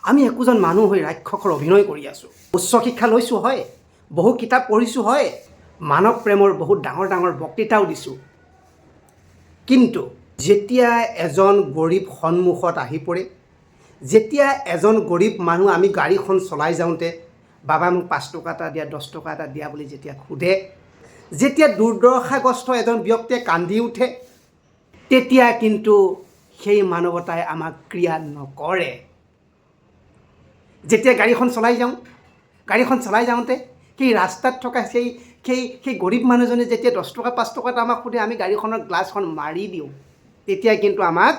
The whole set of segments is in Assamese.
আমি একোজন মানুহ হৈ ৰাক্ষসৰ অভিনয় কৰি আছোঁ। উচ্চ শিক্ষা লৈছোঁ হয়, বহু কিতাপ পঢ়িছোঁ হয়, মানৱ প্ৰেমৰ বহুত ডাঙৰ ডাঙৰ বক্তৃতাও দিছোঁ। কিন্তু যেতিয়া এজন গৰীব সন্মুখত আহি পৰে, যেতিয়া এজন গৰীব মানুহ আমি গাড়ীখন চলাই যাওঁতে বাবা মোক 5 টকা এটা দিয়া, 10 টকা এটা দিয়া বুলি যেতিয়া সোধে, যেতিয়া দুৰ্দশাগ্ৰস্ত এজন ব্যক্তিয়ে কান্দি উঠে, তেতিয়া কিন্তু সেই মানৱতাই আমাক ক্ৰিয়া নকৰে। যেতিয়া গাড়ীখন চলাই যাওঁতে সেই ৰাস্তাত থকা সেই গৰীব মানুহজনে যেতিয়া 10 টকা 5 টকা এটা আমাক সোধে, আমি গাড়ীখনৰ গ্লাছখন মাৰি দিওঁ, তেতিয়া কিন্তু আমাক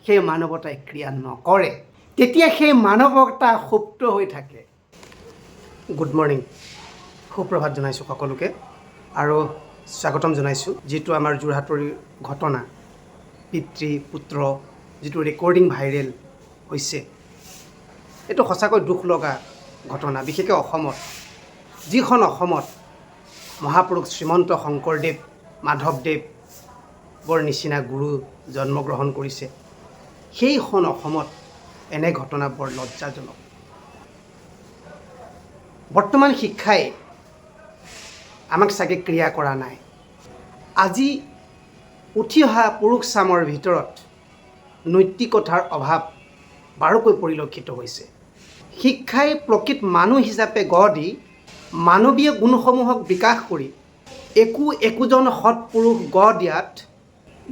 সেই মানৱতাই ক্ৰিয়া নকৰে। তেতিয়া সেই মানৱতা সুপ্ত হৈ থাকে। গুড মৰ্ণিং, সুপ্ৰভাত জনাইছোঁ সকলোকে আৰু স্বাগতম জনাইছোঁ। যিটো আমাৰ যোৰহাটৰ ঘটনা, পিতৃ পুত্ৰ যিটো ৰেকৰ্ডিং ভাইৰেল হৈছে, এইটো সঁচাকৈ দুখ লগা ঘটনা। বিশেষকৈ অসমত, যিখন অসমত মহাপুৰুষ শ্ৰীমন্ত শংকৰদেৱ, মাধৱদেৱৰ নিচিনা গুৰু জন্মগ্ৰহণ কৰিছে, সেইখন অসমত এনে ঘটনা বৰ লজ্জাজনক। বৰ্তমান শিক্ষাই আমাক চাগে ক্ৰিয়া কৰা নাই। আজি উঠি অহা পুৰুষ চামৰ ভিতৰত নৈতিকতাৰ অভাৱ বাৰুকৈ পৰিলক্ষিত হৈছে। শিক্ষাই প্ৰকৃত মানুহ হিচাপে গঢ় দি মানৱীয় গুণসমূহক বিকাশ কৰি একোজন সৎপুৰুষ গঢ় দিয়াত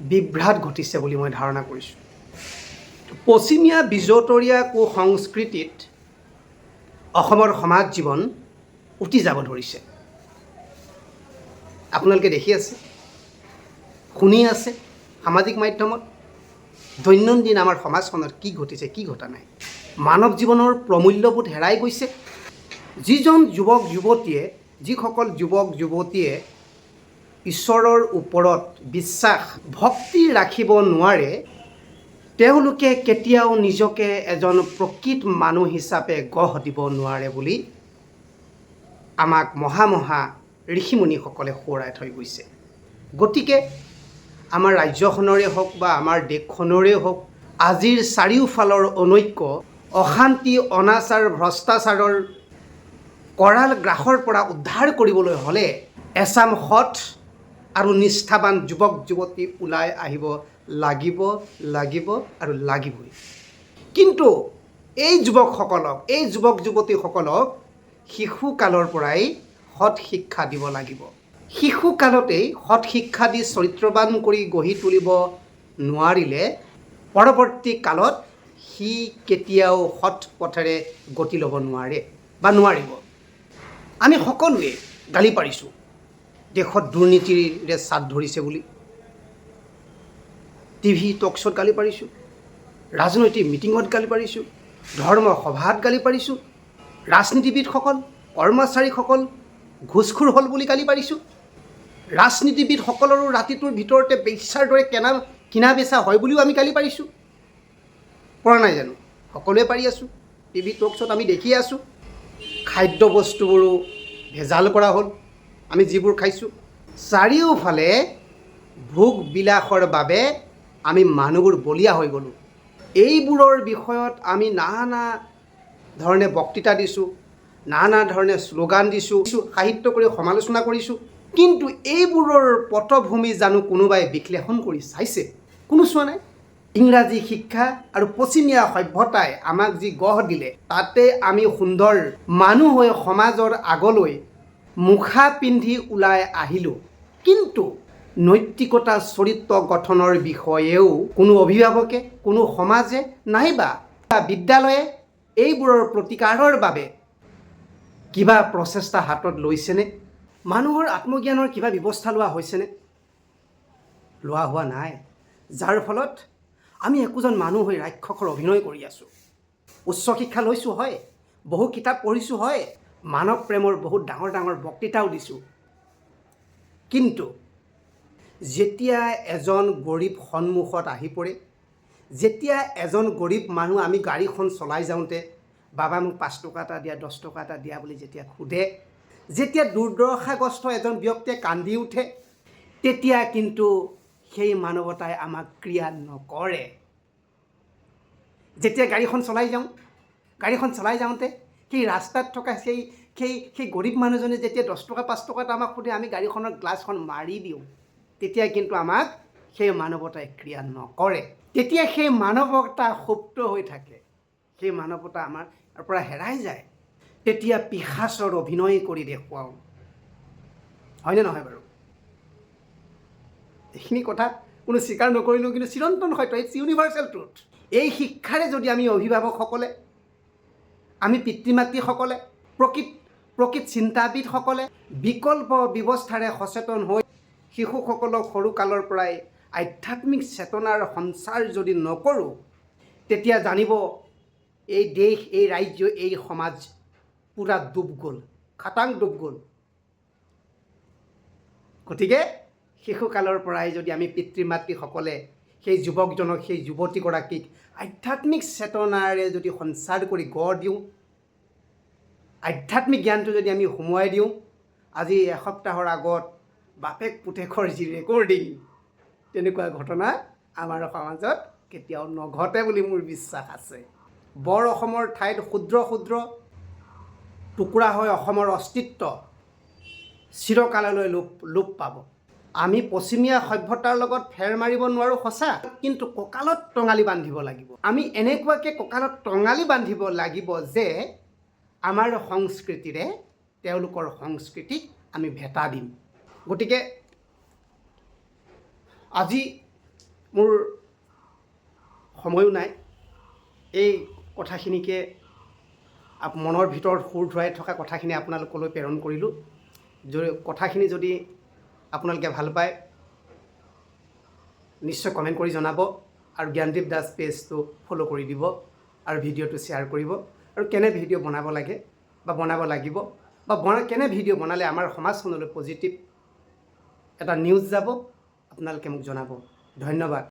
বিভ্ৰাট ঘটিছে বুলি মই ধাৰণা কৰিছোঁ। পশ্চিমীয়া বিজতৰীয়া কুসংস্কৃতিত অসমৰ সমাজ জীৱন উটি যাব ধৰিছে। আপোনালোকে দেখি আছে, শুনি আছে সামাজিক মাধ্যমত, দৈনন্দিন আমাৰ সমাজখনত কি ঘটিছে, কি ঘটা নাই। মানৱ জীৱনৰ প্ৰমূল্যবোধ হেৰাই গৈছে। যিসকল যুৱক যুৱতীয়ে ঈশ্বৰৰ ওপৰত বিশ্বাস ভক্তি ৰাখিব নোৱাৰে, তেওঁলোকে কেতিয়াও নিজকে এজন প্ৰকৃত মানুহ হিচাপে গঢ় দিব নোৱাৰে বুলি আমাক মহা ঋষিমুনিসকলে সোঁৱৰাই থৈ গৈছে। গতিকে আমাৰ ৰাজ্যখনৰে হওক বা আমাৰ দেশখনৰে হওক, আজিৰ চাৰিওফালৰ অনৈক্য, অশান্তি, অনাচাৰ, ভ্ৰষ্টাচাৰৰ কৰাল গ্ৰাসৰ পৰা উদ্ধাৰ কৰিবলৈ হ'লে এচাম সৎ আৰু নিষ্ঠাৱান যুৱক যুৱতী ওলাই আহিব লাগিব আৰু লাগিবই। কিন্তু এই যুৱক যুৱতীসকলক শিশুকালৰ পৰাই সৎ শিক্ষা দিব লাগিব। শিশুকালতেই সৎ শিক্ষা দি চৰিত্ৰৱান কৰি গঢ়ি তুলিব নোৱাৰিলে পৰৱৰ্তী কালত সি কেতিয়াও সৎ পথেৰে গতি ল'ব নোৱাৰে বা নোৱাৰিব। আমি সকলোৱে গালি পাৰিছোঁ দেশত দুৰ্নীতিৰে চাপ ধৰিছে বুলি। টিভি টক শ্ব'ত গালি পাৰিছোঁ, ৰাজনৈতিক মিটিঙত গালি পাৰিছোঁ, ধৰ্ম সভাত গালি পাৰিছোঁ, ৰাজনীতিবিদসকল, কৰ্মচাৰীসকল ঘুচখোৰ হ'ল বুলি গালি পাৰিছোঁ। ৰাজনীতিবিদসকলৰো ৰাতিটোৰ ভিতৰতে বেশ্যাৰ দৰে কিনা বেচা হয় বুলিও আমি গালি পাৰিছোঁ। পৰা নাই জানো? সকলোৱে পাৰি আছোঁ। টিভি টক শ্ব'ত আমি দেখি আছোঁ। খাদ্য বস্তুবোৰো ভেজাল কৰা হ'ল, আমি যিবোৰ খাইছোঁ। চাৰিওফালে ভোগ বিলাসৰ বাবে আমি মানুহবোৰ বলিয়া হৈ গ'লোঁ। এইবোৰৰ বিষয়ত আমি নানা ধৰণে বক্তৃতা দিছোঁ, নানা ধৰণে শ্লোগান দিছোঁ, সাহিত্য কৰি সমালোচনা কৰিছোঁ। কিন্তু এইবোৰৰ পটভূমি জানো কোনোবাই বিশ্লেষণ কৰি চাইছে? কোনো চোৱা নাই। ইংৰাজী শিক্ষা আৰু পশ্চিমীয়া সভ্যতাই আমাক যি গঢ় দিলে, তাতে আমি সুন্দৰ মানুহ হৈ সমাজৰ আগলৈ মুখা পিন্ধি ওলাই আহিলোঁ। কিন্তু নৈতিকতা চৰিত্ৰ গঠনৰ বিষয়েও কোনো অভিভাৱকে, কোনো সমাজে নাইবা বিদ্যালয়ে এইবোৰৰ প্ৰতিকাৰৰ বাবে কিবা প্ৰচেষ্টা হাতত লৈছেনে? মানুহৰ আত্মজ্ঞানৰ কিবা ব্যৱস্থা লোৱা হৈছেনে? লোৱা হোৱা নাই। যাৰ ফলত আমি একোজন মানুহ হৈ ৰাক্ষসৰ অভিনয় কৰি আছোঁ। উচ্চ শিক্ষা লৈছোঁ হয়, বহু কিতাপ পঢ়িছোঁ হয়, মানৱ প্ৰেমৰ বহুত ডাঙৰ ডাঙৰ বক্তৃতাও দিছোঁ। কিন্তু যেতিয়া এজন গৰীব সন্মুখত আহি পৰে, যেতিয়া এজন গৰীব মানুহ আমি গাড়ীখন চলাই যাওঁতে বাবা মোক 5 টকা এটা দিয়া, 10 টকা এটা দিয়া বুলি যেতিয়া সোধে, যেতিয়া দুৰ্দশাগ্ৰস্ত এজন ব্যক্তিয়ে কান্দি উঠে, তেতিয়া কিন্তু সেই মানৱতাই আমাক ক্ৰিয়া নকৰে। যেতিয়া গাড়ীখন চলাই যাওঁ, গাড়ীখন চলাই যাওঁতে সেই ৰাস্তাত থকা সেই গৰীব মানুহজনে যেতিয়া 10 টকা 5 টকা এটা আমাক সোধে, আমি গাড়ীখনৰ গ্লাছখন মাৰি দিওঁ, তেতিয়া কিন্তু আমাক সেই মানৱতাই ক্ৰিয়া নকৰে। তেতিয়া সেই মানৱতা সুপ্ত হৈ থাকে, সেই মানৱতা আমাৰ পৰা হেৰাই যায়। তেতিয়া পিশাচৰ অভিনয় কৰি দেখুৱাওঁ, হয়নে নহয় বাৰু? এইখিনি কথা কোনো স্বীকাৰ নকৰিলেও কিন্তু চিৰন্তন সত্য, ইটছ ইউনিভাৰ্চেল ট্ৰুথ। এই শিক্ষাৰে যদি আমি অভিভাৱকসকলে, আমি পিতৃ মাতৃসকলে, প্ৰকৃত চিন্তাবিদসকলে বিকল্প ব্যৱস্থাৰে সচেতন হৈ শিশুসকলক সৰুকালৰ পৰাই আধ্যাত্মিক চেতনাৰ সঞ্চাৰ যদি নকৰোঁ, তেতিয়া জানিব এই দেশ, এই ৰাজ্য, এই সমাজ পূৰা ডুব গ'ল, খাটাং ডুব গ'ল। গতিকে শিশুকালৰ পৰাই যদি আমি পিতৃ মাতৃসকলে সেই যুৱকজনক, সেই যুৱতীগৰাকীক আধ্যাত্মিক চেতনাৰে যদি সঞ্চাৰ কৰি গঢ় দিওঁ, আধ্যাত্মিক জ্ঞানটো যদি আমি সোমোৱাই দিওঁ, আজি এসপ্তাহৰ আগত বাপেক পুতেকৰ যি ৰেকৰ্ডিং, তেনেকুৱা ঘটনা আমাৰ সমাজত কেতিয়াও নঘটে বুলি মোৰ বিশ্বাস আছে। বৰ অসমৰ ঠাইত ক্ষুদ্ৰ ক্ষুদ্ৰ টুকুৰা হৈ অসমৰ অস্তিত্ব চিৰকাললৈ লোপ পাব। আমি পশ্চিমীয়া সভ্যতাৰ লগত ফেৰ মাৰিব নোৱাৰোঁ সঁচা, কিন্তু কঁকালত টঙালি বান্ধিব লাগিব। আমি এনেকুৱাকৈ কঁকালত টঙালি বান্ধিব লাগিব যে আমাৰ সংস্কৃতিৰে তেওঁলোকৰ সংস্কৃতিক আমি ভেটা দিম। গতিকে আজি মোৰ সময়ো নাই, এই কথাখিনিকে মনৰ ভিতৰত সুৰ ধৰাই থকা কথাখিনি আপোনালোকলৈ প্ৰেৰণ কৰিলোঁ। কথাখিনি যদি আপোনালোকে ভাল পায় নিশ্চয় কমেণ্ট কৰি জনাব, আৰু জ্ঞানদীপ দাস পেজটো ফ'ল' কৰি দিব, আৰু ভিডিঅ'টো শ্বেয়াৰ কৰিব। আৰু কেনে ভিডিঅ' বনাব লাগে বা বনাব লাগিব, বা কেনে ভিডিঅ' বনালে আমাৰ সমাজখনলৈ পজিটিভ এটা নিউজ যাব, আপোনালোকে মোক জনাব। ধন্যবাদ।